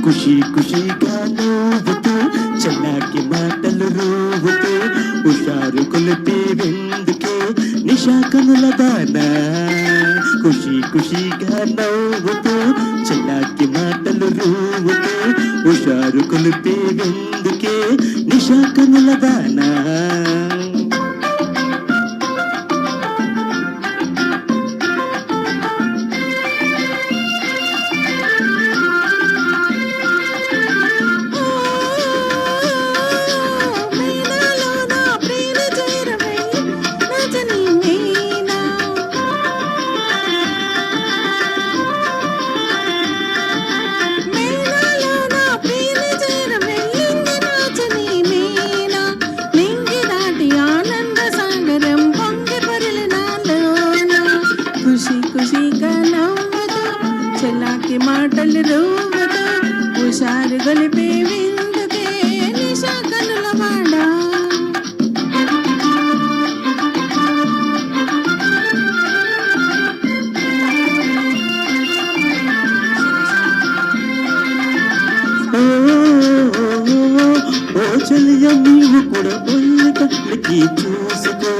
ఖుషి ఖుషిగా నవ్వుతూ చల్లాకి మాటలు రోవుతూ హుషారు కొలిపే వెందుకే నిశా కనుల దానా ఖుషి ఖుషిగా నవ్వుతూ చల్లాకి మాటలు రోవుతూ హుషారు కొలిపే వెందుకే నిశా కనుల దానా ఖుషిగా నవ్వుతూ చల్లాకి మాటలు రోవుతూ హుషారు గొలిపే విందుకే నిశా కనుల వాడా ఓ చెలియ నీవు కూడా ఒళ్ళు కట్లకి చూసుకో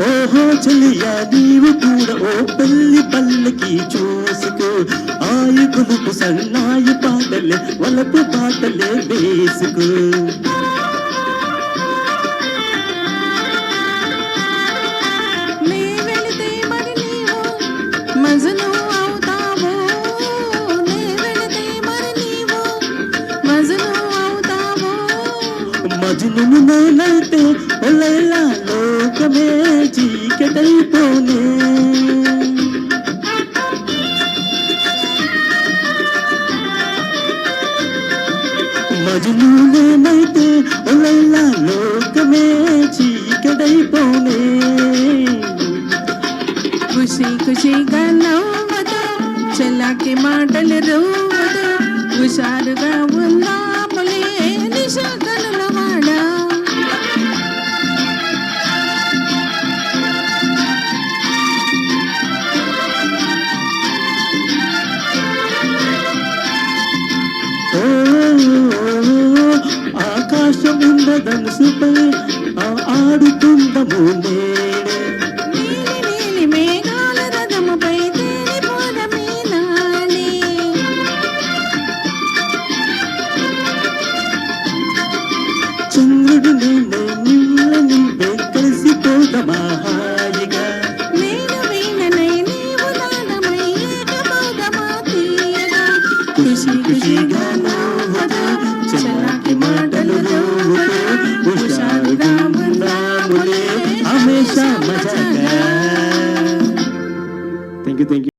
ఓహో చెలియా నీవు కూడా ఓ పెళ్లి పల్లకి చూసుకో ఆయు కొలుపు సన్నాయి పాటలే వలపు పాటలే వేసుకో మజను అవుతావో నే వెళితే మరి నీవు మజను అవుతావో మజను నేనైతే ఒలైలా లోకమే చీకటైపోనే మజను నేనైతే ఒలైలా లోకమే చీకటైపోనే ఖుషిగా నవ్వుతూ చల్లాకి మాటలు రోవుతూ హుషారుగా ఉందాములే నిశా కనుల వాడా ఆకాశం ఇంద్రధనుసుపై ఆడుతుందము నేనే నీలి మేఘాల రథముపై తేలిపోదమే నానే చంద్రుడు నేనే నిన్న నువ్వే కలిసిపోదమా హాయిగా నేను వీణనై నీవు నాదమై ఏకమౌదమా తీయగా ఖుషిగా నవ్వుతూ చల్లాకి మాటలు రోవుతూ హుషారుగా ఉందాములే హమేషా మజాగా థ్యాంక్ యూ